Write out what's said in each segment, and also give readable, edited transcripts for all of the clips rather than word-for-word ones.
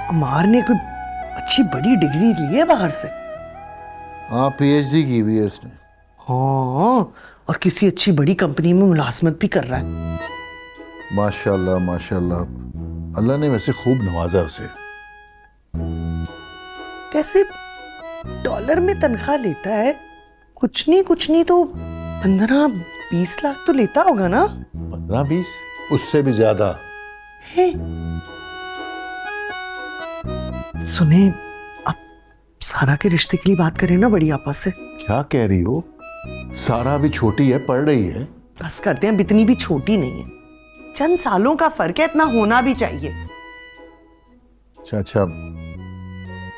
अमार ने कोई अच्छी बड़ी डिग्री ली है बाहर से? हाँ, पीएचडी की हुई है उसने। हाँ, और किसी अच्छी बड़ी कंपनी में मुलाजमत भी कर रहा है। माशाल्लाह माशाल्लाह, अल्लाह ने वैसे खूब नवाजा उसे। कैसे डॉलर में तनख्वाह लेता है? कुछ नहीं तो 15-20 लाख तो लेता होगा ना? 15-20, उससे भी ज्यादा। है। सुने, आप सारा के रिश्ते के लिए बात करें ना बड़ी आपा से। क्या कह रही हो? सारा भी छोटी है, पढ़ रही है। बस करते हैं, अब इतनी भी छोटी नहीं है, चंद सालों का फर्क है, इतना होना भी चाहिए। अच्छा,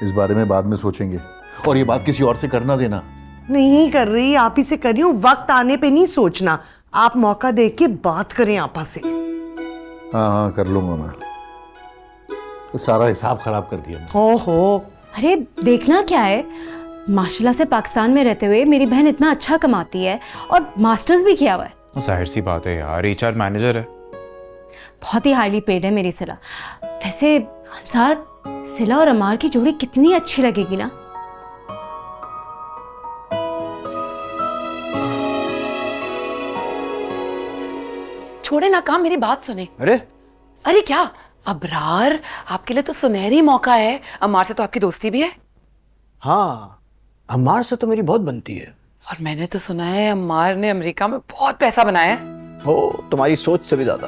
इस बारे में बाद में सोचेंगे, और ये बात किसी और से करना देना। नहीं कर रही, आप ही से कर रही हूँ। वक्त आने पे नहीं सोचना, आप मौका देख के बात करें आपा से। हाँ, कर लूंगा मैं। तो सारा हिसाब खराब कर दिया। हो अरे देखना क्या है, माशाल्लाह से पाकिस्तान में रहते हुए मेरी बहन इतना अच्छा कमाती है और मास्टर्स भी किया हुआ है। जाहिर सी बात है यार, एचआर मैनेजर है। बहुत ही हाईली पेड है मेरी सिला। वैसे अंसार, सिला और अमार की जोड़ी कितनी अच्छी लगेगी ना। छोड़े ना काम, मेरी बात सुने। अरे क्या अबरार, आपके लिए तो सुनहरी मौका है। अमार से तो आपकी दोस्ती भी है। हाँ, अम्मार से तो मेरी बहुत बनती है। और मैंने तो सुना है अम्मार ने अमेरिका में बहुत पैसा बनाया है। हो, तुम्हारी सोच से भी ज्यादा।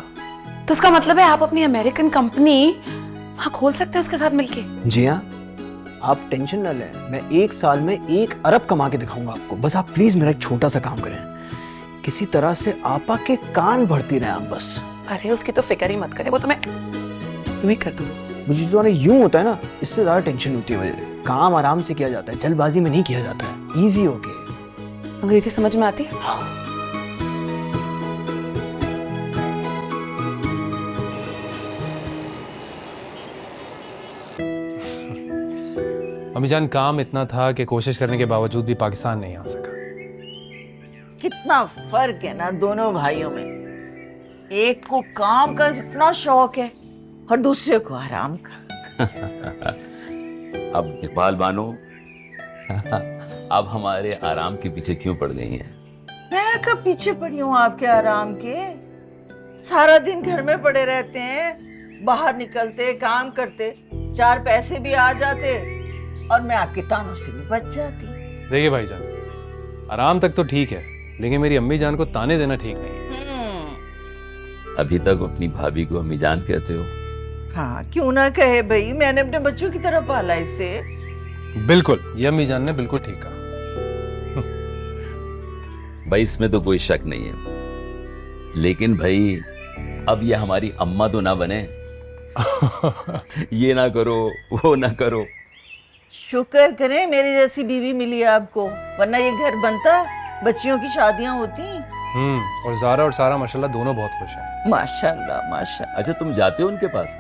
तो उसका मतलब है आप अपनी अमेरिकन कंपनी वहाँ खोल सकते हैं उसके साथ मिलके। जी हाँ, आप टेंशन न लें, मैं 1 साल में 1 अरब कमा के दिखाऊंगा आपको। बस आप प्लीज मेरा एक छोटा सा काम करें, किसी तरह से आपा के कान भरती रहे आप बस। अरे उसकी तो फिक्र ही मत करें, वो तो मैं यूं ही कर दूँ। मुझे जो यूं होता है ना, इससे ज्यादा टेंशन होती है मुझे। काम आराम से किया जाता है, जल्दबाजी में नहीं किया जाता है, इजी होके। अंग्रेजी समझ में आती है? अमीजान, काम इतना था कि कोशिश करने के बावजूद भी पाकिस्तान नहीं आ सका। कितना फर्क है ना दोनों भाइयों में। एक को काम का इतना शौक है और दूसरे को आराम का। अब इकबाल बानो, अब हमारे आराम के पीछे क्यों पड़ गई हैं? मैं कब पीछे पड़ी हूँ आपके आराम के? सारा दिन घर में पड़े रहते हैं, बाहर निकलते काम करते, 4 पैसे भी आ जाते और मैं आपके तानों से भी बच जाती। देखिए भाईजान, आराम तक तो ठीक है, लेकिन मेरी अम्मी जान को ताने देना ठीक नहीं है। अभी तक अपनी भाभी को अम्मी जान कहते हो? हाँ, क्यों ना कहे भाई, मैंने अपने बच्चों की तरह पाला इसे। बिल्कुल, ये अम्मी जान ने बिल्कुल ठीक कहा। भाई इसमें तो कोई शक नहीं है, लेकिन भाई अब ये हमारी अम्मा तो ना बने। ये ना करो, वो ना करो। शुक्र करें मेरी जैसी बीवी मिली है आपको, वरना ये घर बनता, बच्चियों की शादियां होती। और ज़ारा और सारा माशाल्लाह दोनों बहुत खुश हैं। माशाल्लाह माशाल्लाह। अच्छा, तुम जाते हो उनके पास?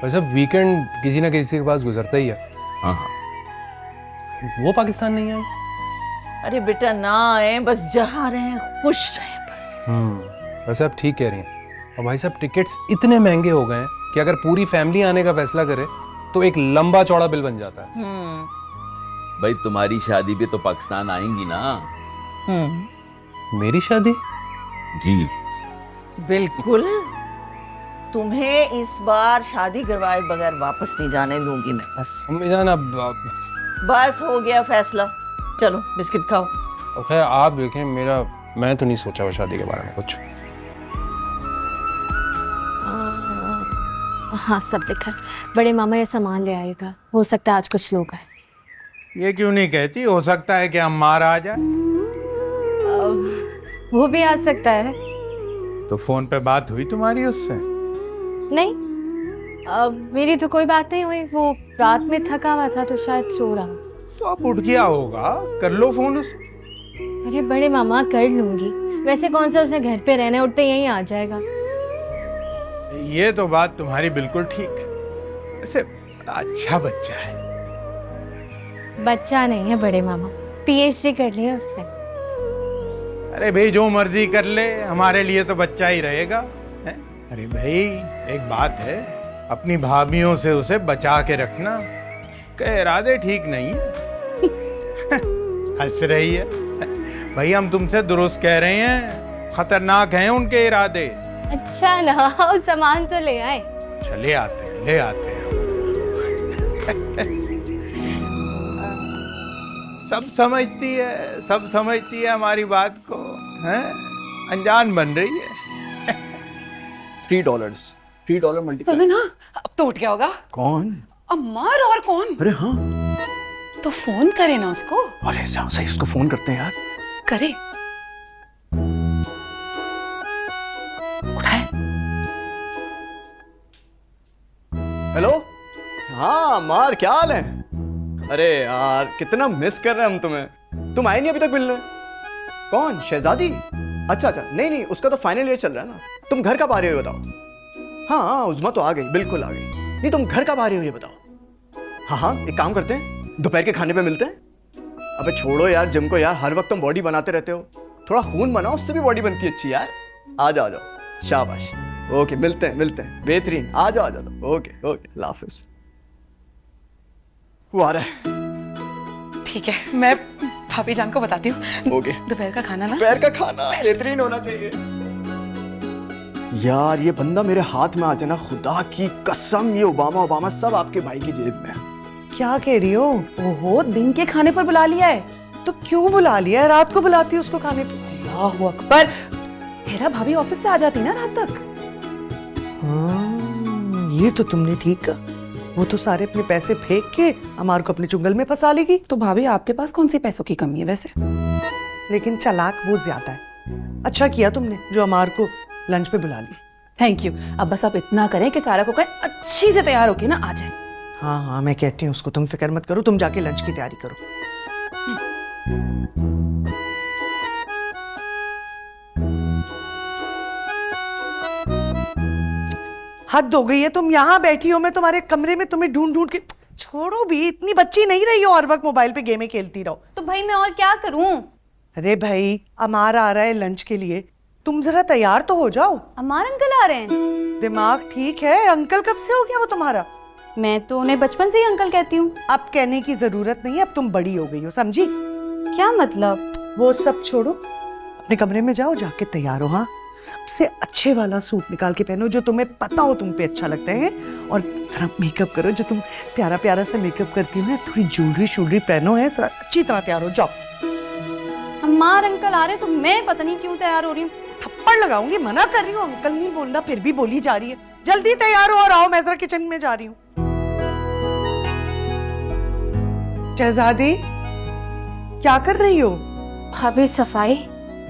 वैसे वीकेंड किसी ना किसी के पास गुजरता ही है। हाँ हाँ। वो पाकिस्तान नहीं आई? अरे बेटा ना आए, बस जहाँ रहे खुश रहे बस। वैसे आप ठीक कह रही हैं। और भाई साहब, टिकट्स इतने महंगे हो गए हैं कि अगर पूरी फैमिली आने का फैसला करे तो एक लंबा चौड़ा बिल बन जाता है। भाई तुम्हारी शादी भी तो पाकिस्तान आएंगी ना? मेरी शादी? जी बिल्कुल। तुम्हें इस बार शादी करवाए बगैर वापस नहीं जाने दूंगी मैं। बस अम्मी जान, अब बस हो गया फैसला। चलो बिस्किट खाओ। खैर आप देखें, मैं तो नहीं सोचा हुआ शादी के बारे में कुछ। हाँ, सब लिखा है। बड़े मामा ये सामान ले आएगा, हो सकता है आज कुछ लोग आए। ये क्यों नहीं कहती हो सकता है कि अम्मार आ जाए? वो भी आ सकता है। तो फोन पे बात हुई तुम्हारी उससे? नहीं, मेरी तो कोई बात नहीं हुई। वो रात में थका हुआ था तो शायद सो रहा। तो अब उठ गया होगा, कर लो फोन उसे। अरे बड़े मामा, कर लूंगी। वैसे कौन सा उसने घर पे रहना है, उठते यहीं आ जाएगा। ये तो बात तुम्हारी बिल्कुल ठीक है। वैसे अच्छा बच्चा है। बच्चा नहीं है बड़े मामा, पीएचडी कर लिया उसने। अरे भाई जो मर्जी कर ले, हमारे लिए तो बच्चा ही रहेगा है? अरे भाई एक बात है, अपनी भाभीयों से उसे बचा के रखना, के इरादे ठीक नहीं है। हंस रही है। भाई हम तुमसे दुरुस्त कह रहे हैं, खतरनाक हैं उनके इरादे। अच्छा ना, सामान तो ले आए। चले आते हैं, ले आते हैं। सब समझती है हमारी बात को, हैं? अनजान बन रही है। $3 मल्टीप्लाई। तो ना अब तो उठ गया होगा। कौन? अम्मार और कौन? अरे हाँ, तो फोन करे ना उसको। अरे सही, उसको फोन करते हैं यार। करे। उठाए। हेलो, हाँ मार, क्या हाल है? अरे यार कितना मिस कर रहे हैं हम तुम्हें। तुम आए नहीं अभी तक मिलने। कौन? शहजादी? अच्छा, नहीं, उसका तो फाइनल ईयर चल रहा है ना। तुम घर कब आ रहे हो बताओ? हाँ, उज़मा तो आ गई, बिल्कुल आ गई। नहीं, तुम घर कब आ रहे हो ये बताओ। हाँ, एक काम करते हैं, दोपहर के खाने पे मिलते हैं। अबे छोड़ो यार जिम को यार, हर वक्त तुम बॉडी बनाते रहते हो। थोड़ा खून बनाओ, उससे भी बॉडी बनती है अच्छी यार। आ जाओ शाबाश। ओके, मिलते हैं, बेहतरीन। आ जाओ। ओके, अल्लाह हाफिज़। वो आ रहा है। ठीक है, मैं भाभी जान को बताती हूँ। ओके। दोपहर का खाना ना, दोपहर का खाना बेहतरीन होना चाहिए। यार ये बंदा मेरे हाथ में आ जाए ना, खुदा की कसम, ये ओबामा सब आपके भाई की जेब में। क्या कह रही हो? ओहो, दिन के खाने पर बुला लिया है। तो क्यों बुला लिया है? रात को बुलाती है उसको खाने पे। अल्लाहु अकबर। मेरा भाभी ऑफिस से आ जाती ना रात तक। हाँ, ये तो तुमने ठीक कहा। वो तो सारे अपने पैसे फेंक के अमार को अपने चुंगल में फंसा लेगी। तो भाभी आपके पास कौन सी पैसों की कमी है वैसे? लेकिन चालाक वो ज्यादा है। अच्छा किया तुमने जो अमार को लंच पे बुला ली। Thank you. अब बस आप इतना करें कि सारा को कहें अच्छी से तैयार होके ना आ जाए। हाँ, मैं कहती हूँ उसको, तुम फिक्र मत करो, तुम जाके लंच की तैयारी करो। हद हो गई है, तुम यहाँ बैठी हो, मैं तुम्हारे कमरे में तुम्हें ढूंढ के। छोड़ो भी, इतनी बच्ची नहीं रही हो हर वक्त मोबाइल पे गेमें खेलती रहो। तो भाई मैं और क्या करूं? अरे भाई, अमार आ रहा है लंच के लिए, तुम जरा तैयार तो हो जाओ। अमार अंकल आ रहे हैं? दिमाग ठीक है? अंकल कब से हो गया वो तुम्हारा? मैं तो उन्हें बचपन से ही अंकल कहती हूँ। अब कहने की जरूरत नहीं है, अब तुम बड़ी हो गई हो, समझी? क्या मतलब? वो सब छोड़ो, अपने कमरे में जाओ, जाके तैयार हो। हाँ, सबसे अच्छे वाला सूट निकाल के पहनो जो तुम्हें पता हो तुम पे अच्छा लगता है, और जरा मेकअप करो, जो तुम प्यारा प्यारा सा मेकअप करती हो ना, थोड़ी ज्वेलरी पहनो है, जरा अच्छी तरह तैयार हो जाओ। अम्मार अंकल आ रहे तो मैं पता नहीं क्यों तैयार हो रही हूँ। थप्पड़ लगाऊंगी, मना कर रही हूँ, अंकल नहीं बोलना, फिर भी बोली जा रही है। जल्दी तैयार हो और आओ, मैं जरा किचन में जा रही हूँ। शहजादी, क्या कर रही हो? भाभी सफाई।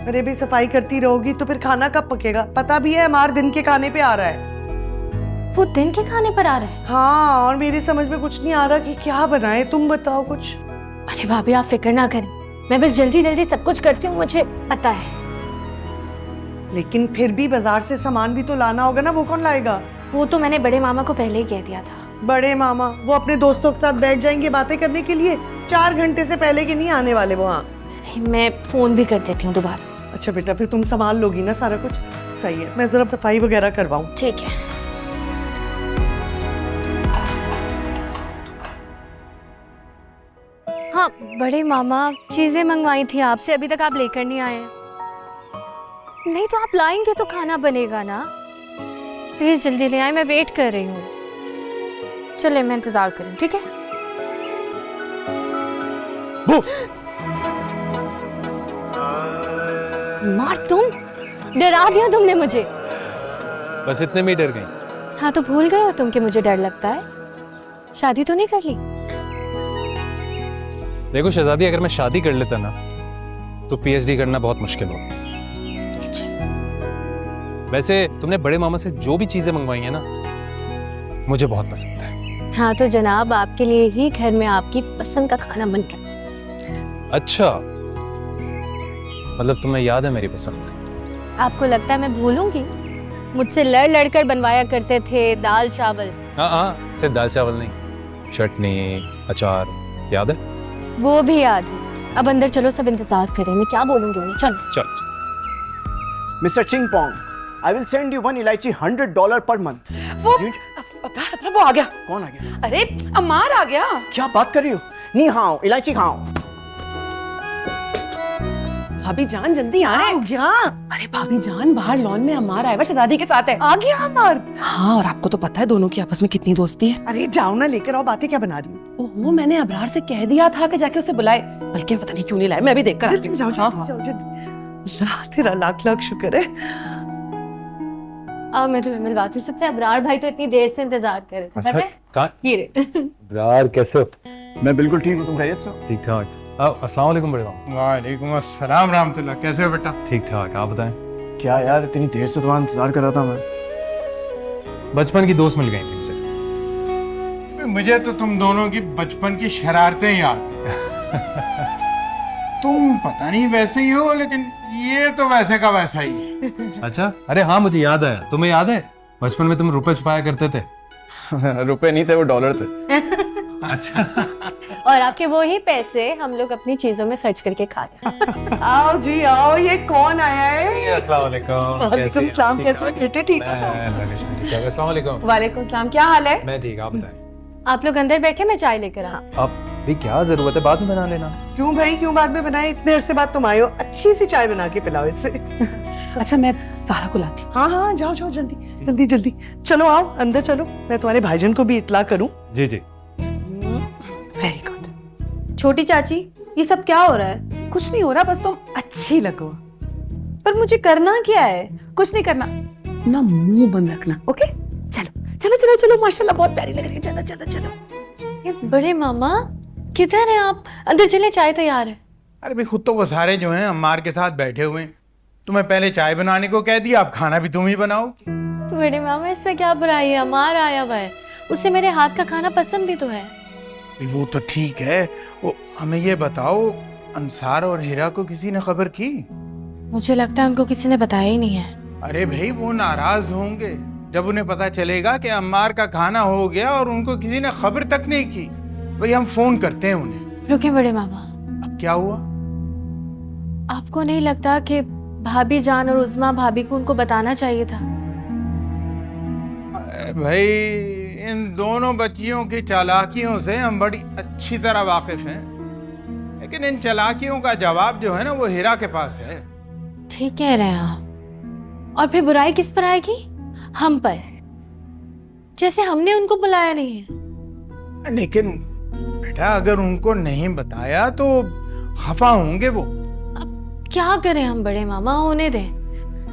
अरे भी सफाई करती रहोगी तो फिर खाना कब पकेगा? पता भी है हमारे दिन के खाने पे आ रहा है। वो दिन के खाने पर आ रहा है? हाँ, और मेरी समझ में कुछ नहीं आ रहा कि क्या बनाए, तुम बताओ कुछ। अरे भाभी आप फिक्र ना करें, मैं बस जल्दी जल्दी सब कुछ करती हूँ, मुझे पता है। लेकिन फिर भी बाजार से सामान भी तो लाना होगा ना, वो कौन लाएगा? वो तो मैंने बड़े मामा को पहले ही कह दिया था। बड़े मामा वो अपने दोस्तों के साथ बैठ जाएंगे बातें करने के लिए, 4 घंटे से पहले के नहीं आने वाले वो। हाँ, मैं फोन भी कर देती हूँ दोबारा। अच्छा बेटा, फिर तुम संभाल लोगी ना सारा कुछ? सही है, मैं जरा सफाई वगैरह करवाऊं। ठीक है। हाँ बड़े मामा, चीजें मंगवाई थी आपसे, अभी तक आप लेकर नहीं आए। नहीं तो आप लाएंगे तो खाना बनेगा ना, प्लीज जल्दी ले आए, मैं वेट कर रही हूँ। चले, मैं इंतजार करूँ, ठीक है? मार, तुम डरा दिया तुमने मुझे। बस इतने में ही डर गई? हाँ तो भूल गए हो तुम कि मुझे डर लगता है? शादी तो नहीं कर ली? देखो शहजादी, अगर मैं शादी कर लेता ना तो पीएचडी करना बहुत मुश्किल हो। वैसे तुमने बड़े मामा से जो भी चीजें मंगवाई है ना, मुझे बहुत पसंद है। हाँ तो जनाब, आपके लिए ही घर में आपकी पसंद का खाना बन रहा है। अच्छा, मतलब तुम्हें याद है मेरी पसंद? आपको लगता है मैं भूलूंगी? मुझसे लड़ लड़ कर बनवाया करते थे दाल चावल। हाँ, सिर्फ दाल चावल नहीं, चटनी, अचार, याद है? वो भी याद है। अब अंदर चलो, सब इंतजार करें, मैं क्या बोलूंगी उन्हें। चलो mister Ching Pong, I will send you 1 इलायची $100 per month. वो अब्रार वो आ गया। कौन आ गया? अरे अम्मार आ गया। क्या बात कर रही हो? नी हाओ, इलायची खाओ। भाभी जान जल्दी आए। आ गया अरे भाभी जान बाहर लॉन में अम्मार आया हुआ शहजादी के साथ है। आ गया हमार। हाँ और आपको तो पता है दोनों की आपस में कितनी दोस्ती है। अरे जाओ ना, लेकर आओ। बातें क्या बना रही हो? ओहो मैंने अब्रार से कह दिया था कि जाके उसे बुलाए, बल्कि पता नहीं क्यों नहीं लाए। मैं भी देख कर आती हूँ। जाओ हाँ, जाओ हाँ। जाओ जल्दी। तेरा लाख लाख शुक्र है। अब मैं तुम्हें मिलवाती हूँ सबसे। अबरार भाई तो इतनी देर से इंतजार कर रहे थे, पता है? कहाँ? ये रे। ब्रार कैसे हो? मैं बिल्कुल ठीक हूँ, तुम खैरियत से हो? ठीक ठाक। अस्सलाम वालेकुम बड़े मामा। वालेकुम अस्सलाम रहमतुल्लाह। कैसे हो बेटा? ठीक ठाक, आप बताएं। क्या यार, इतनी देर से तुम्हारा इंतजार कर रहा था मैं। बचपन की दोस्त मिल गई थी मुझे। मुझे तो तुम दोनों की बचपन की शरारतें याद हैं। तुम पता नहीं वैसे ही हो, लेकिन ये तो वैसे का वैसा ही है। अच्छा, अरे हाँ मुझे याद आया। तुम्हें याद है बचपन में तुम रुपए छुपाया करते थे? रुपए नहीं थे, वो डॉलर थे। अच्छा। और आपके वो ही पैसे हम लोग अपनी चीजों में खर्च करके खा रहे। आओ जी आओ। ये कौन आया है? अस्सलाम वालेकुम। वालेकुम सलाम। कैसे हो बेटे? ठीक हो? अस्सलाम वालेकुम। वालेकुम सलाम। क्या हाल है? मैं ठीक, आप बताएं। आप लोग अंदर बैठे, मैं चाय लेकर आ। अब भी क्या जरूरत है, बाद में बना लेना। क्यों भाई, क्यों बाद में बनाए? इतने अरसे बाद तुम आए हो, अच्छी सी चाय बना के पिलाओ इससे। अच्छा मैं सारा को लाती हूँ। हाँ हाँ जाओ जाओ जल्दी जल्दी जल्दी। चलो आओ अंदर चलो, मैं तुम्हारे भाईजान को भी इत्तला करूं। जी जी। Very good. छोटी चाची ये सब क्या हो रहा है? कुछ नहीं हो रहा, बस तुम अच्छी लगो। पर मुझे करना क्या है? कुछ नहीं करना, ना मुंह बंद रखना। ओके चलो चलो चलो चलो। माशाल्लाह बहुत प्यारी लग रही है। चलो चलो चलो। ये बड़े मामा किधर हैं आप? अंदर चले, चाय तैयार है। अरे भाई खुद तो वो सारे जो हैं अम्मार के साथ बैठे हुए हैं। तुम्हें पहले चाय बनाने को कह दिया, अब खाना भी तुम ही बनाओ। बड़े मामा इसमें क्या बुराई है? अमार आया हुआ है, उससे मेरे हाथ का खाना पसंद भी तो है। वो तो ठीक है। वो हमें ये बताओ, अंसार और हीरा को किसी ने खबर की? मुझे लगता है उनको किसी ने बताया ही नहीं है। अरे भाई वो नाराज होंगे जब उन्हें पता चलेगा कि अम्मार का खाना हो गया और उनको किसी ने खबर तक नहीं की। भाई हम फोन करते हैं उन्हें। रुके बड़े मामा, अब क्या हुआ? आपको नहीं लगता कि भाभी जान और उज़मा भाभी को उनको बताना चाहिए था? भाई इन दोनों बच्चियों की चालाकियों से हम बड़ी अच्छी तरह वाकिफ हैं, लेकिन इन चालाकियों का जवाब जो है ना वो हीरा के पास है। ठीक कह रहे हैं आप। और फिर बुराई किस पर आएगी? हम पर, जैसे हमने उनको बुलाया नहीं है। लेकिन बेटा अगर उनको नहीं बताया तो खफा होंगे वो। अब क्या करें हम बड़े मामा? होने दें,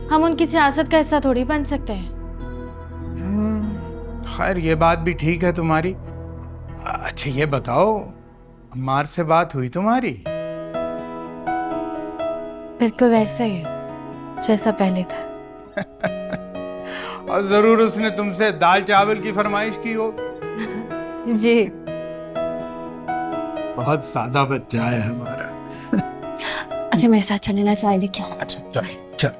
हम उनकी सियासत का हिस्सा थोड़ी बन सकते हैं। खैर ये बात भी ठीक है तुम्हारी। अच्छा ये बताओ, अम्मार से बात हुई तुम्हारी? बिल्कुल वैसा ही जैसा पहले था। और जरूर उसने तुमसे दाल चावल की फरमाइश की हो। जी। बहुत सादा बच्चा है हमारा। अच्छा मेरे साथ चले ना, चाय लेके आओ। अच्छा चल चल।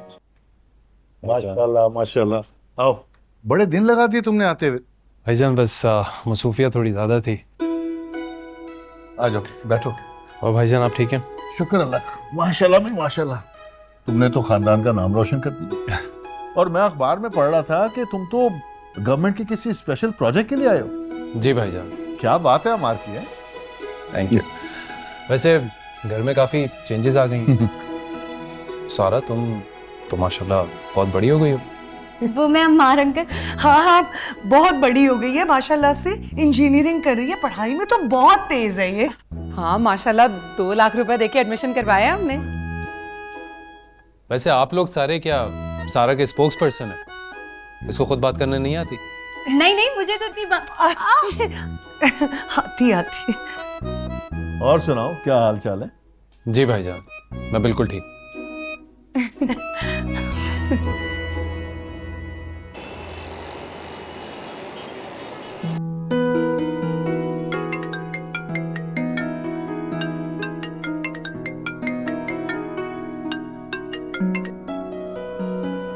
माशाल्लाह माशाल्लाह। आओ, बड़े दिन लगा दिए तुमने आते हुए। भाईजान बस मसरूफियत थोड़ी ज्यादा थी। आ जाओ बैठो। और भाईजान आप ठीक हैं? शुक्र अल्लाह का। माशाल्लाह में माशाल्लाह। तुमने तो खानदान का नाम रोशन कर दिया। और मैं अखबार में पढ़ रहा था कि तुम तो गवर्नमेंट के किसी स्पेशल प्रोजेक्ट के लिए आए हो। जी भाईजान। क्या बात है अमार की है। Thank you. वैसे घर में काफी चेंजेस आ गई हैं। सारा तुम तो माशाल्लाह बहुत बड़ी हो गई हो। वो मैं अम्मार अंकल। हाँ हाँ बहुत बड़ी हो गई है माशाल्लाह से। इंजीनियरिंग कर रही है, पढ़ाई में तो बहुत तेज है ये। हाँ माशाल्लाह 2 लाख रुपए देके एडमिशन करवाया हमने। वैसे आप लोग सारे क्या सारा के स्पोक्स पर्सन है? इसको खुद बात करने नहीं आती? नहीं नहीं मुझे तो इतनी आती आती। और सुनाओ क्या हाल चाल है? जी भाईजान मैं बिल्कुल ठीक।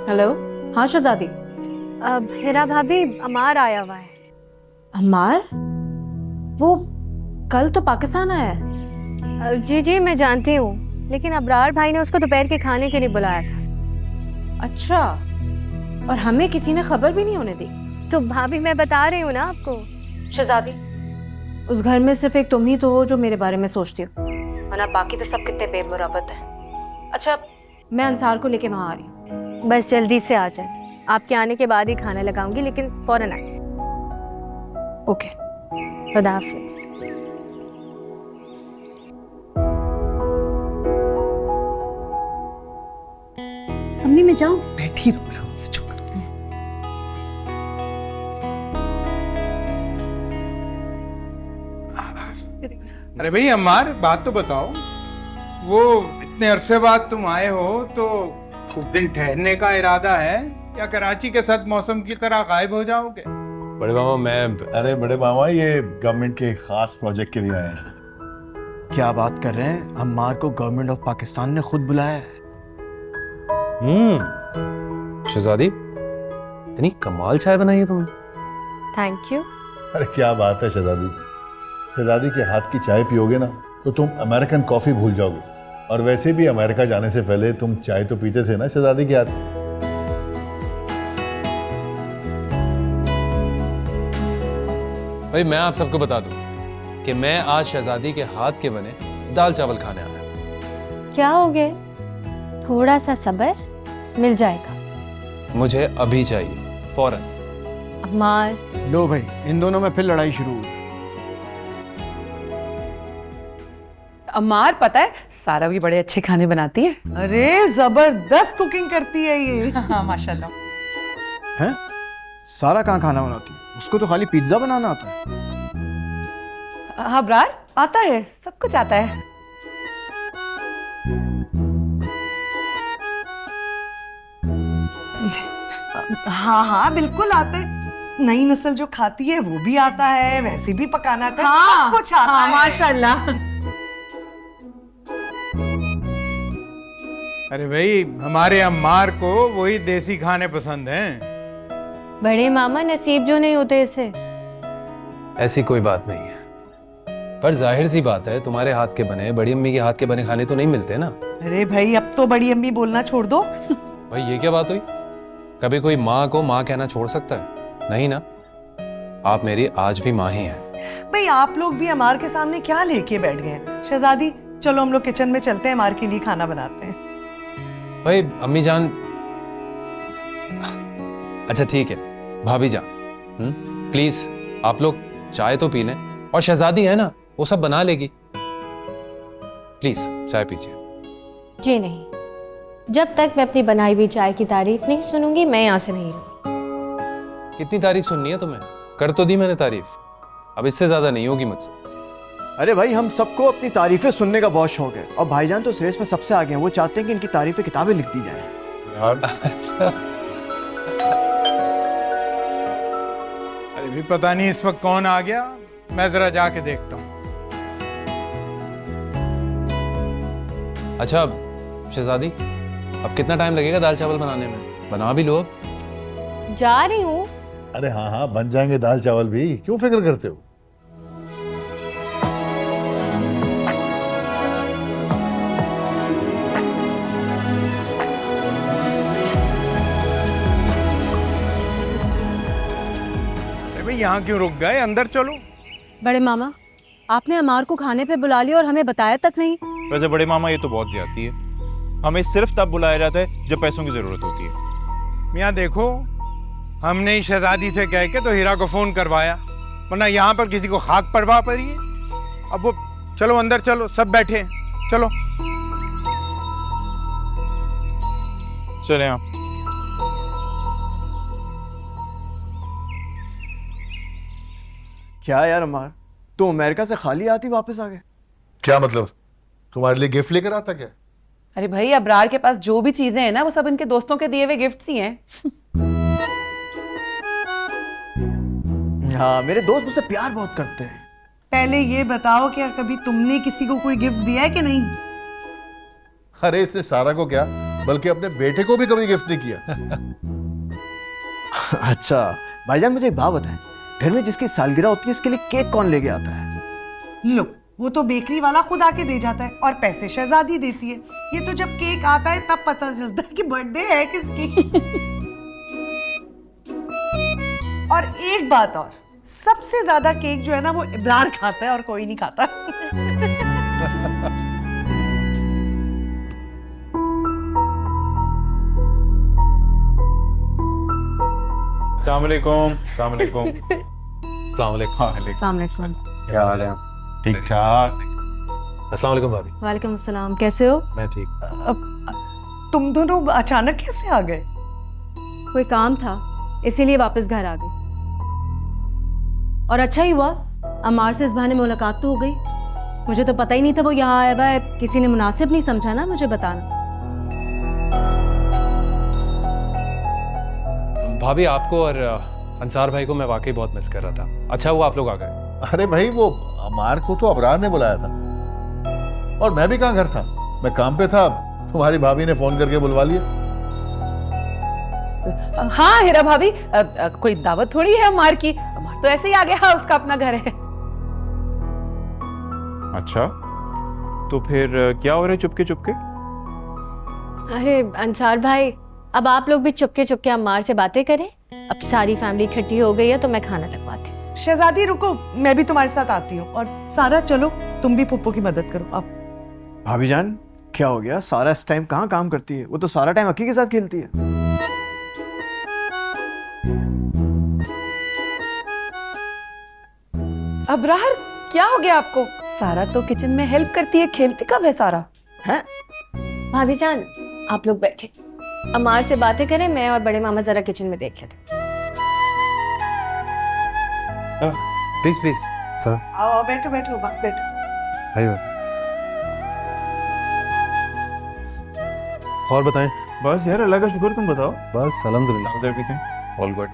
हेलो हाँ शहजादी। अब हीरा भाभी, अमार आया हुआ है। अम्मार वो कल तो पाकिस्तान आया है। जी जी मैं जानती हूँ, लेकिन अबरार भाई ने उसको दोपहर के खाने के लिए बुलाया था। अच्छा, और हमें किसी ने खबर भी नहीं होने दी? तो भाभी मैं बता रही हूँ ना आपको। शहजादी, उस घर में सिर्फ एक तुम ही तो हो जो मेरे बारे में सोचती हो, वरना बाकी तो सब कितने बेमुरवत हैं। अच्छा, मैं अंसार को लेके वहां आ रही हूँ। बस जल्दी से आ जाए, आपके आने के बाद ही खाना लगाऊंगी, लेकिन फौरन आए। ओके, खुदा हाफिज। अम्मी मैं जाऊँ? बैठी रहो, चुप। अरे भाई अम्मार, बात तो बताओ, वो इतने अरसे बाद तुम आए हो तो कुछ दिन ठहरने का इरादा है या कराची के साथ मौसम की तरह गायब हो जाओगे? बड़े मामा मैं अरे बड़े मामा, ये गवर्नमेंट के खास प्रोजेक्ट के लिए आए हैं। क्या बात कर रहे हैं? अम्मार को गवर्नमेंट ऑफ पाकिस्तान ने खुद बुलाया है। शहजादी, इतनी कमाल चाय बनाई है तुमने। Thank you. अरे क्या बात है शहजादी, शहजादी के हाथ की चाय पियोगे ना तो तुम अमेरिकन कॉफी भूल जाओगे। और वैसे भी अमेरिका जाने से पहले तुम चाय तो पीते थे ना शहजादी के हाथ। भाई मैं आप सबको बता दूं कि मैं आज शहजादी के हाथ के बने दाल चावल खाने आया हूं। क्या हो गए? थोड़ा सा सब्र, मिल जाएगा। मुझे अभी चाहिए, फौरन। अम्मार, लो भाई, इन दोनों में फिर लड़ाई शुरू हुई। अम्मार, पता है सारा भी बड़े अच्छे खाने बनाती है। अरे जबरदस्त कुकिंग करती है ये। हाँ माशाल्लाह। हैं? सारा कहाँ खाना बनाती है? उसको तो खाली पिज्जा बनाना आता है। हाँ ब्रार, आता है, सब कुछ आता है। हाँ हाँ बिल्कुल आता है। नई नस्ल जो खाती है वो भी आता है, वैसे भी पकाना आता है। हाँ, सब कुछ आता हाँ, है। माशाल्लाह। अरे भाई, हमारे अम्मार को वही देसी खाने पसंद हैं। बड़े मामा, नसीब जो नहीं होते इसे। ऐसी कोई बात नहीं है, पर जाहिर सी बात है तुम्हारे हाथ के बने, बड़ी अम्मी के हाथ के बने खाने तो नहीं मिलते ना। अरे भाई अब तो बड़ी अम्मी बोलना छोड़ दो। भाई ये क्या बात हुई? कभी कोई माँ को माँ कहना छोड़ सकता है? नहीं ना। आप मेरी आज भी माँ ही हैं। भाई आप लोग भी अमार के सामने क्या लेके बैठ गए हैं? शहजादी चलो हम लोग किचन में चलते हैं, अमार के लिए खाना बनाते हैं। भाई अम्मी जान, अच्छा ठीक है भाभी जान, प्लीज आप लोग चाय तो पी लें, और शहजादी है ना वो सब बना लेगी। प्लीज चाय पीजिए। जी नहीं, जब तक मैं अपनी बनाई हुई चाय की तारीफ नहीं सुनूंगी मैं यहाँ से नहीं लूंगी। कितनी तारीफ सुननी है तुम्हें? कर तो दी मैंने तारीफ, अब इससे ज्यादा नहीं होगी मुझसे। अरे भाई, हम सबको अपनी तारीफें सुनने का बहुत शौक है, और भाईजान तो इस रेस में सबसे आगे हैं। वो चाहते हैं कि इनकी तारीफें किताबें लिख दी जाएं। अच्छा, अरे भी पता नहीं इस वक्त कौन आ गया, मैं जरा जाके देखता हूँ। अच्छा शहजादी, अब कितना टाइम लगेगा दाल चावल बनाने में? बना भी लो अब। जा रही हूँ। अरे हाँ हाँ बन जाएंगे दाल चावल भी, क्यों फिक्र करते हो? अरे भाई, यहाँ क्यों रुक गए? अंदर चलो। बड़े मामा, आपने अमार को खाने पे बुला लिया और हमें बताया तक नहीं। वैसे बड़े मामा ये तो बहुत ज्यादती है, हमें सिर्फ तब बुलाया जाता है जब पैसों की जरूरत होती है। मियाँ देखो, हमने ही शहजादी से कह के तो हीरा को फोन करवाया, वरना यहाँ पर किसी को खाक परवाह पड़ी है। अब वो, चलो अंदर चलो, सब बैठे हैं, चलो। चले आप। क्या यार अम्मार, तुम अमेरिका से खाली आती वापस आ गए? क्या मतलब? तुम्हारे लिए गिफ्ट लेकर आता क्या? अरे भाई, अब्रार के पास जो भी चीजें हैं ना वो सब इनके दोस्तों के दिए हुए गिफ्ट्स ही हैं। हाँ, मेरे दोस्त मुझसे प्यार बहुत करते हैं। पहले ये बताओ क्या कभी तुमने किसी को कोई गिफ्ट दिया है कि नहीं? अरे इसने सारा को क्या, बल्कि अपने बेटे को भी कभी गिफ्ट नहीं किया। अच्छा भाईजान, मुझे एक बात बताएं, घर में जिसकी सालगिरह होती है उसके लिए केक कौन लेके आता है? लो, वो तो बेकरी वाला खुद आके दे जाता है और पैसे शहजादी देती है। ये तो जब केक आता है तब पता चलता है कि बर्थडे है किसकी। और एक बात और, सबसे ज्यादा केक जो है ना वो इब्रार खाता है और कोई नहीं खाता। अस्सलाम वालेकुम। अस्सलाम वालेकुम। अस्सलाम वालेकुम। अस्सलाम वालेकुम। क्या हाल है? ठीक ठाक। अस्सलाम वालेकुम भाभी। वालेकुम अस्सलाम, कैसे हो? मैं ठीक। तुम दोनों अचानक कैसे आ गए? कोई काम था इसीलिए वापस घर आ गई। और अच्छा ही हुआ, अम्मार से इस बहाने मुलाकात तो हो गई। मुझे तो पता ही नहीं था वो यहाँ आया हुआ है, किसी ने मुनासिब नहीं समझा ना मुझे बताना। भाभी आपको और अंसार भाई को मैं वाकई बहुत मिस कर रहा था। अच्छा हुआ आप लोग आ गए। अरे भाई वो अमार को तो अबरार ने बुलाया था और मैं भी कहाँ घर था, मैं काम पे था। तुम्हारी भाभी ने फोन करके बुलवा लिया। हाँ हीरा भाभी, कोई दावत थोड़ी है अमार की। अमार तो ऐसे ही आ गया, उसका अपना घर है। अच्छा, तो फिर क्या हो रहा है चुपके चुपके? अरे अंसार भाई, अब आप लोग भी चुपके चुपके अम्मार से बातें करें। अब सारी फैमिली इकट्ठी हो गई है तो मैं खाना लगवाती हूँ। शहजादी रुको, मैं भी तुम्हारे साथ आती हूँ। और सारा चलो, तुम भी पुप्पो की मदद करो। अब भाभी जान, क्या हो गया? सारा इस टाइम कहाँ काम करती है? वो तो सारा टाइम अक्की के साथ खेलती है। अबरार, क्या हो गया आपको? सारा तो किचन में हेल्प करती है, खेलती कब है सारा? हैं? भाभी जान, आप लोग बैठे, अम्मार से बातें करें। मैं और बड़े मामा जरा किचन में देख लेते। Please please sir. आओ बैठो बैठो बैठो। भाई और बताएं। बस यार, अल्लाह का शुक्र। तुम बताओ। बस अल्हम्दुलिल्लाह, उधर भी थे। All good.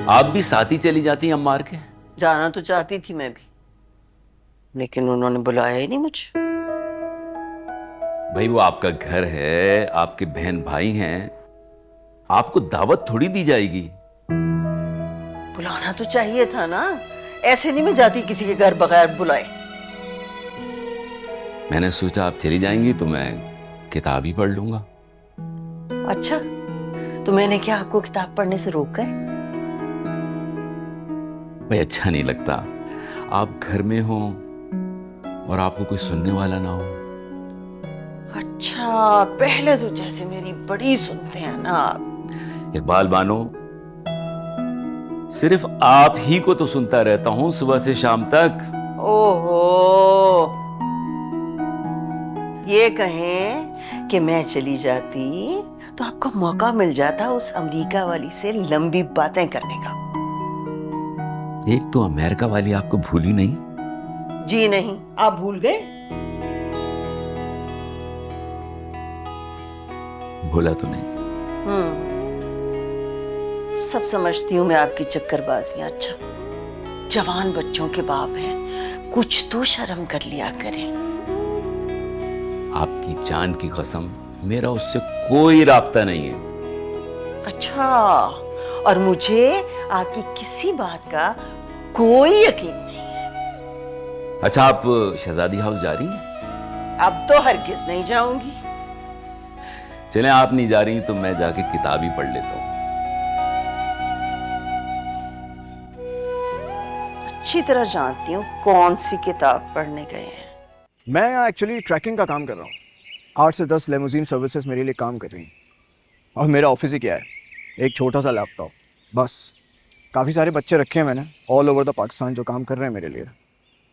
आप भी साथ ही चली जाती हैं अम्मार के? जाना तो चाहती थी मैं भी, लेकिन उन्होंने बुलाया ही नहीं मुझे। भाई वो आपका घर है, आपके बहन भाई हैं, आपको दावत थोड़ी दी जाएगी। बुलाना तो चाहिए था ना, ऐसे नहीं मैं जाती किसी के घर बगैर बुलाए। मैंने सोचा आप चली जाएंगी तो मैं किताब ही पढ़ लूंगा। अच्छा, तो मैंने क्या आपको किताब पढ़ने से रोका है? भाई अच्छा नहीं लगता, आप घर में हो और आपको कोई सुनने वाला ना हो। अच्छा, पहले तो जैसे मेरी बड़ी सुनते हैं ना आप। इकबाल बानो, सिर्फ आप ही को तो सुनता रहता हूं सुबह से शाम तक। ओहो, ये कहें कि मैं चली जाती तो आपको मौका मिल जाता उस अमेरिका वाली से लंबी बातें करने का। एक तो अमेरिका वाली आपको भूली नहीं? जी नहीं, आप भूल गए? भूला तो नहीं। सब समझती हूँ मैं आपकी चक्करबाजियां। अच्छा, जवान बच्चों के बाप हैं, कुछ तो शर्म कर लिया करें। आपकी जान की कसम, मेरा उससे कोई राब्ता नहीं है। अच्छा, और मुझे आपकी किसी बात का कोई यकीन नहीं है। अच्छा, आप शहजादी हाउस जा रही हैं? अब तो हरगिज नहीं जाऊंगी। चलें, आप नहीं जा रही तो मैं जाके किताब ही पढ़ लेता हूँ। अच्छी तरह जानती हूँ कौन सी किताब पढ़ने गए हैं। मैं यहाँ एक्चुअली ट्रैकिंग का काम कर रहा हूँ। 8 से 10 लेमोजीन सर्विसेज मेरे लिए काम कर रही हैं और मेरा ऑफिस ही क्या है, एक छोटा सा लैपटॉप बस। काफ़ी सारे बच्चे रखे हैं मैंने ऑल ओवर द पाकिस्तान जो काम कर रहे हैं मेरे लिए।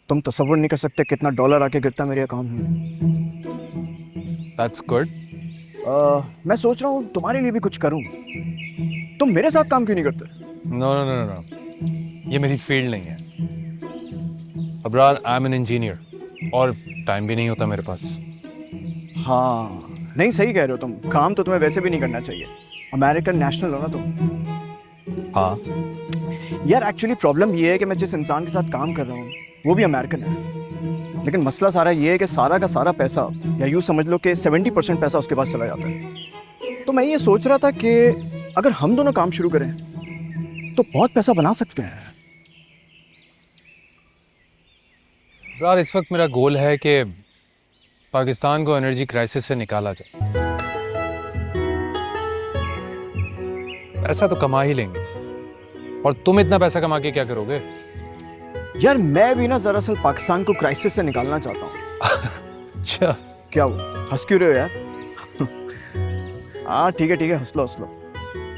तुम तसव्वुर नहीं कर सकते कितना डॉलर आके गिरता मेरे अकाउंट में। That's good. मैं सोच रहा हूँ तुम्हारे लिए भी कुछ करूँ। तुम मेरे साथ काम क्यों नहीं करते? नो नो नो नो, ये मेरी फील्ड नहीं है Abrar. I am an engineer और टाइम भी नहीं होता मेरे पास। हाँ, नहीं सही कह रहे हो तुम। काम तो तुम्हें वैसे भी नहीं करना चाहिए, अमेरिकन नेशनल हो ना तुम। हाँ यार, एक्चुअली प्रॉब्लम ये है कि मैं जिस इंसान के साथ काम कर रहा हूँ वो भी अमेरिकन है, लेकिन मसला सारा ये है कि सारा का सारा पैसा, या यूँ समझ लो कि 70% पैसा उसके पास चला जाता है। तो मैं ये सोच रहा था कि अगर हम दोनों काम शुरू करें तो बहुत पैसा बना सकते हैं। यार इस वक्त मेरा गोल है कि पाकिस्तान को एनर्जी क्राइसिस से निकाला जाए। पैसा तो कमा ही लेंगे, और तुम इतना पैसा कमा के क्या करोगे? यार मैं भी ना दरअसल पाकिस्तान को क्राइसिस से निकालना चाहता हूँ। अच्छा, क्या हुआ, हंस क्यों रहे हो यार? हाँ ठीक है हंस लो,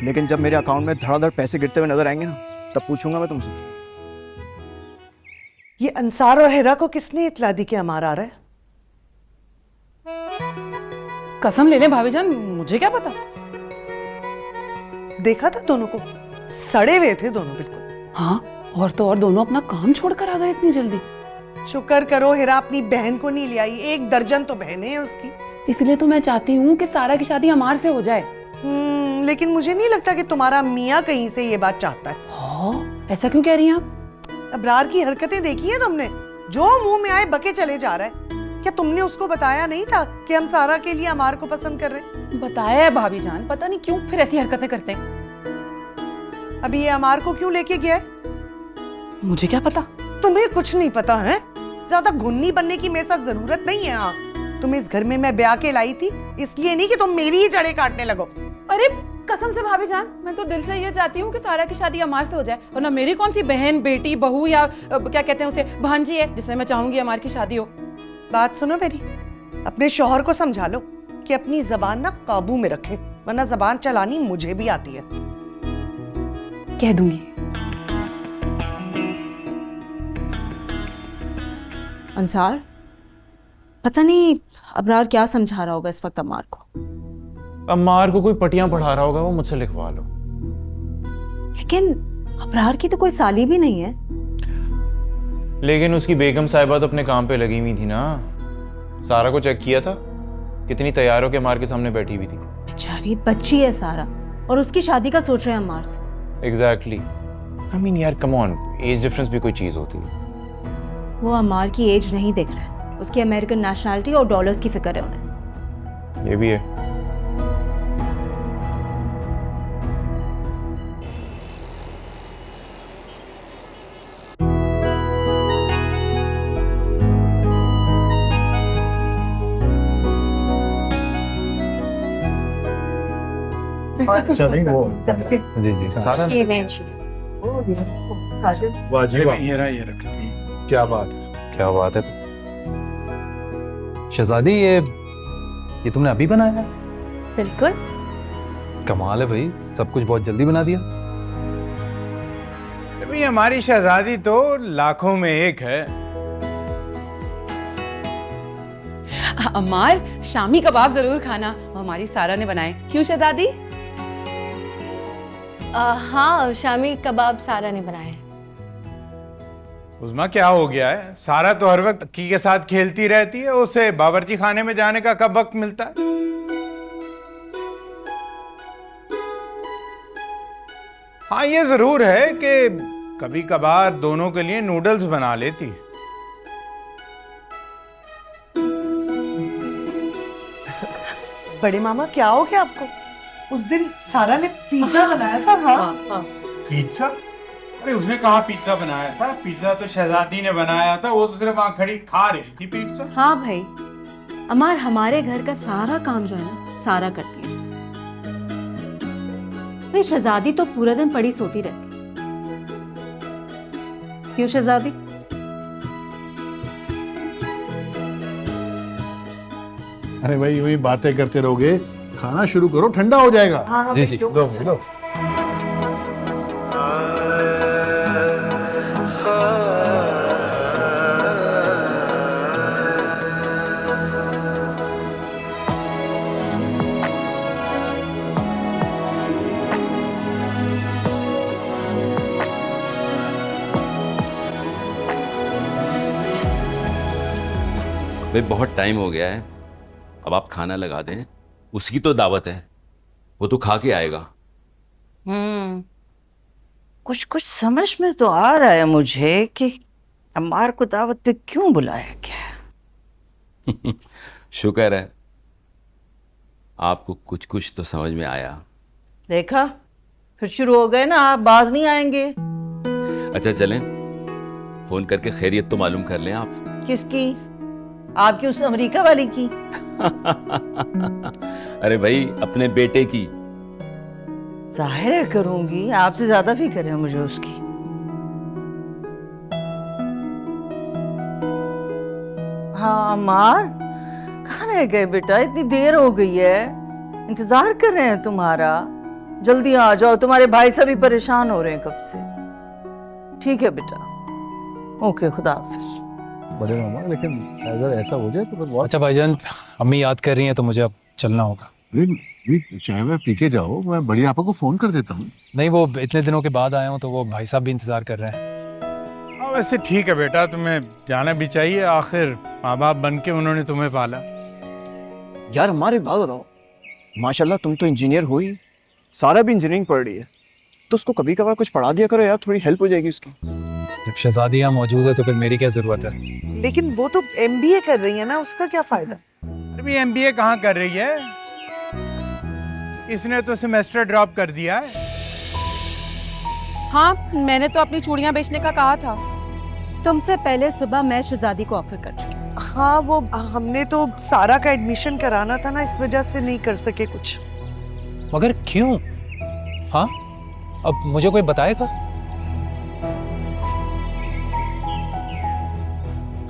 लेकिन जब मेरे अकाउंट में धड़ाधड़ पैसे गिरते हुए नजर आएंगे ना, तब पूछूंगा मैं तुमसे। ये अंसार और हिरा को किसने इतला दी कि अमार आ रहा है? कसम ले ले भाभी जान, मुझे क्या पता। देखा था दोनों को, सड़े हुए थे दोनों बिल्कुल। हाँ, और तो और दोनों अपना काम छोड़कर आ गए इतनी जल्दी। शुक्र करो हिरा अपनी बहन को नहीं ले आई, 1 दर्जन तो बहनें हैं उसकी। इसलिए तो मैं चाहती हूँ कि सारा की शादी अमार से हो जाए। लेकिन मुझे नहीं लगता कि तुम्हारा मियाँ कहीं से ये बात चाहता है। हाँ, ऐसा क्यों कह रही हैं आप? अबरार की हरकतें देखी है तुमने? जो मुंह में आए बके चले जा रहा है। क्या तुमने उसको बताया नहीं था कि हम सारा के लिए अमार को पसंद कर रहे हैं? बताया है भाभी जान, पता नहीं क्यों फिर ऐसी हरकतें करते हैं। अभी ये अमार को क्यों लेके गया है? मुझे क्या पता। तुम्हें कुछ नहीं पता है? ज्यादा घुन्नी बनने की मेरे साथ जरूरत नहीं है। हाँ, तुम इस घर में मैं ब्याह के लाई थी, इसलिए नहीं कि तुम मेरी ही जड़ें काटने लगो। अरे कसम से भाभी जान, मैं तो दिल से ये चाहती हूँ कि सारा की शादी अमार से हो जाए, वरना मेरी कौन सी बहन, बेटी, बहू या क्या कहते हैं उसे, भांजी है जिससे मैं चाहूंगी अमार की शादी हो। बात सुनो मेरी, अपने शौहर को समझा लो कि अपनी जबान ना काबू में रखे, वरना जबान चलानी मुझे भी आती है। कह दूंगी। अंसार, पता नहीं अबरार क्या समझा रहा होगा इस वक्त अम्मार को। अम्मार को कोई पटियां पढ़ा रहा होगा, वो मुझसे लिखवा लो। लेकिन अबरार की तो कोई साली भी नहीं है। लेकिन उसकी बेगम साहिबा तो अपने काम पे लगी हुई थी ना। सारा को चेक किया था, कितनी तैयार होकर अम्मार के सामने बैठी हुई थी। बेचारी बच्ची है सारा, और उसकी शादी का सोच रहे हैं अम्मार से। एग्जैक्टली। आई मीन यार कम ऑन, एज डिफरेंस भी कोई चीज होती है। वो अम्मार की एज नहीं देख रहा है, उसकी अमेरिकन नेशनैलिटी और डॉलर्स की फिक्र है उन्हें। ये भी है। अच्छा नहीं वो जी सारा वाजिब। ये रख लो। क्या बात क्या बात है शहजादी, ये तुमने अभी बनाया है? बिल्कुल। कमाल है भाई, सब कुछ बहुत जल्दी बना दिया। भाई हमारी शहजादी तो लाखों में एक है। अमार, शामी कबाब जरूर खाना, वो हमारी सारा ने बनाए। क्यों शहजादी? हाँ, शामी कबाब सारा ने बनाए। उस्मा क्या हो गया है? सारा तो हर वक्त अक्की के साथ खेलती रहती है, उसे बावर्ची खाने में जाने का कब वक्त मिलता है? हाँ ये जरूर है कि कभी कभार दोनों के लिए नूडल्स बना लेती है। बड़े मामा क्या हो गया आपको? उस दिन सारा ने पिज्जा बनाया था। हाँ। पिज्जा? अरे उसने कहा पिज्जा बनाया था? पिज्जा तो शहजादी ने बनाया था, वो तो सिर्फ वहां खड़ी खा रही थी पिज्जा। हाँ भाई, अमार हमारे घर का सारा काम जो है ना सारा करती है। भाई शहजादी तो पूरा दिन पड़ी सोती रहती। क्यों शहजादी? अरे भाई यूं ही बातें करते रहोगे, खाना शुरू करो, ठंडा हो जाएगा। जी जी। लो लो। भाई बहुत टाइम हो गया है, अब आप खाना लगा दें। उसकी तो दावत है, वो तो खा के आएगा। कुछ कुछ समझ में तो आ रहा है मुझे कि अम्मार को दावत पे क्यों बुलाया गया। शुक्र है, आपको कुछ कुछ तो समझ में आया। देखा, फिर शुरू हो गए ना, आप बाज नहीं आएंगे। अच्छा चलें, फोन करके खैरियत तो मालूम कर लें आप। किसकी? आपकी उस अमेरिका वाली की? अरे भाई, अपने बेटे की। जाहिर है करूंगी, आपसे ज्यादा फिक्र है मुझे उसकी। हाँ अम्मार, कहाँ रह गए बेटा? इतनी देर हो गई है, इंतजार कर रहे हैं तुम्हारा। जल्दी आ जाओ, तुम्हारे भाई सभी परेशान हो रहे हैं कब से। ठीक है बेटा, ओके, खुदा हाफिज। बड़े मामा, लेकिन अगर ऐसा हो जाए तो फिर बहुत। अच्छा भाईजान, अम्मी याद कर रही हैं तो मुझे अब चलना होगा। चाय वाय पी के जाओ, मैं बड़ी आपा को फोन कर देता हूँ। नहीं, वो इतने दिनों के बाद आया हूँ तो वो भाई साहब भी इंतजार कर रहे हैं। हाँ वैसे ठीक है बेटा, तुम्हें जाना भी चाहिए, आखिर माँ बाप बन के उन्होंने तुम्हें पाला। यार हमारे बात बताओ, माशाल्लाह तुम तो इंजीनियर हो ही, सारा भी इंजीनियरिंग पढ़ रही है, तो उसको कभी कभार कुछ पढ़ा दिया करो यार, थोड़ी हेल्प हो जाएगी उसकी। जब शहजादी यहाँ मौजूद है तो फिर मेरी क्या जरूरत है? लेकिन वो तो MBA कर रही है ना, उसका क्या फायदा? अभी MBA कहाँ कर रही है, इसने तो सेमेस्टर ड्रॉप कर दिया है। हाँ, मैंने तो अपनी चूड़ियां बेचने का कहा था। तुमसे पहले सुबह मैं शहजादी को ऑफर कर चुकी हूँ। हाँ, वो हमने तो सारा का एडमिशन कराना था ना, इस वजह से नहीं कर सके कुछ। मगर क्यों? हाँ, अब मुझे कोई बताएगा?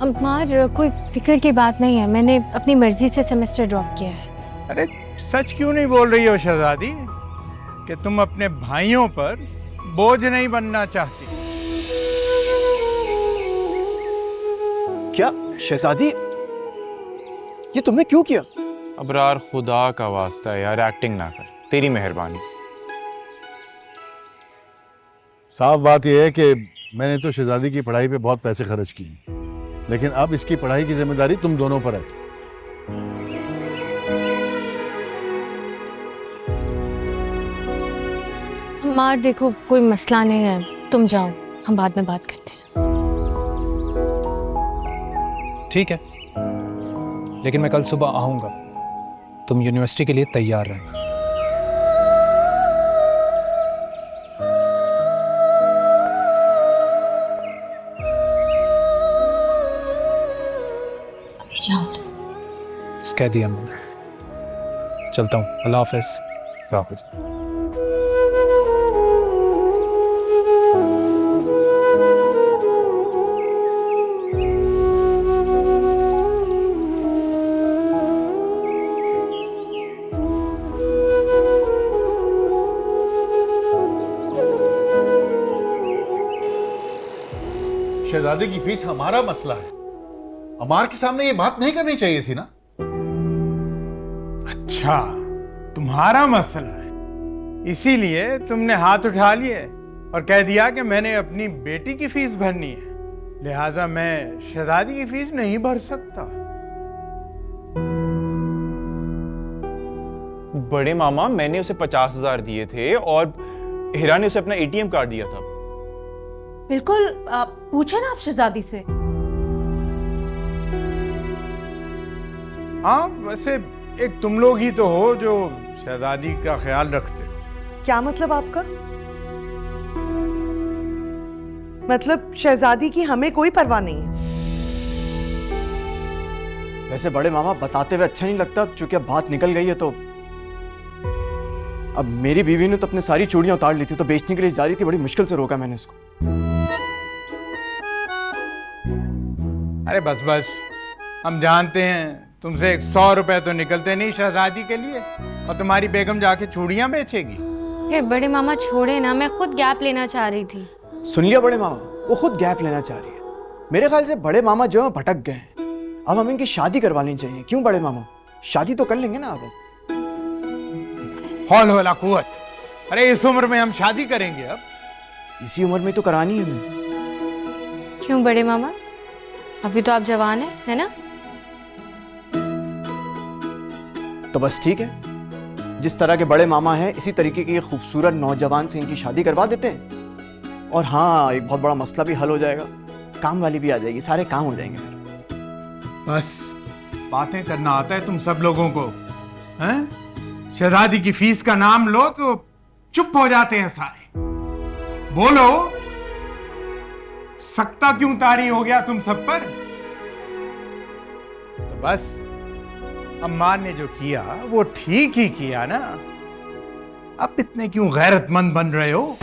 अम्मार, कोई फिक्र की बात नहीं है, मैंने अपनी मर्जी से सेमेस्टर ड्रॉप किया है। अरे सच क्यों नहीं बोल रही हो शहजादी कि तुम अपने भाइयों पर बोझ नहीं बनना चाहती? क्या शहजादी, ये तुमने क्यों किया? अबरार, खुदा का वास्ता है यार, एक्टिंग ना कर, तेरी मेहरबानी। साफ बात यह है कि मैंने तो शहजादी की पढ़ाई पे बहुत पैसे खर्च किए, लेकिन अब इसकी पढ़ाई की जिम्मेदारी तुम दोनों पर है। अम्मार देखो, कोई मसला नहीं है, तुम जाओ, हम बाद में बात करते हैं। ठीक है, लेकिन मैं कल सुबह आऊंगा, तुम यूनिवर्सिटी के लिए तैयार रहना। अभी जाओ। कह दिया मैंने, चलता हूँ, अल्लाह हाफिज। अल्लाह हाफिज। शहजादी की फीस हमारा मसला है, अमार के सामने ये बात नहीं करनी चाहिए थी ना। अच्छा, तुम्हारा मसला है, इसीलिए तुमने हाथ उठा लिए और कह दिया कि मैंने अपनी बेटी की फीस भरनी है, लिहाजा मैं शहजादी की फीस नहीं भर सकता। बड़े मामा, मैंने उसे 50,000 दिए थे और हिरा ने उसे अपना ATM कार्ड दिया था। बिल्कुल, पूछे ना आप शहजादी से। हाँ, वैसे एक तुम लोग ही तो हो जो शहजादी का ख्याल रखते हो। क्या मतलब आपका? मतलब शहजादी की हमें कोई परवाह नहीं है? वैसे बड़े मामा, बताते हुए अच्छा नहीं लगता, चूंकि अब बात निकल गई है तो। अब मेरी बीवी ने तो अपनी सारी चूड़ियां उतार ली थी, तो बेचने के लिए जा रही थी, बड़ी मुश्किल से रोका मैंने इसको। अरे बस बस, हम जानते हैं तुमसे 100 रुपए तो निकलते नहीं शहजादी के लिए, और तुम्हारी बेगम जाके चूड़ियां बेचेगी। हे बड़े मामा छोड़े ना, मैं खुद गैप लेना चाह रही थी। सुन लिया बड़े मामा, वो खुद गैप लेना चाह रही है। मेरे ख्याल से बड़े मामा जो है भटक गए हैं, अब हमें इनकी शादी करवा लेनी चाहिए। क्यों बड़े मामा, शादी तो कर लेंगे ना अब। हौल होला कुव्वत, अरे इस उम्र में हम शादी करेंगे? अब इसी उम्र में तो करानी है हमें। क्यों बड़े मामा, अभी तो आप जवान है ना? तो बस ठीक है, जिस तरह के बड़े मामा हैं इसी तरीके के खूबसूरत नौजवान से इनकी शादी करवा देते हैं। और हाँ, एक बहुत बड़ा मसला भी हल हो जाएगा, काम वाली भी आ जाएगी, सारे काम हो जाएंगे फिर। बस बातें करना आता है तुम सब लोगों को, हैं? शहजादी की फीस का नाम लो तो चुप हो जाते हैं सारे। बोलो, सकता क्यों तारी हो गया तुम सब पर? तो बस अम्मा ने जो किया वो ठीक ही किया ना। अब इतने क्यों गैरतमंद बन रहे हो?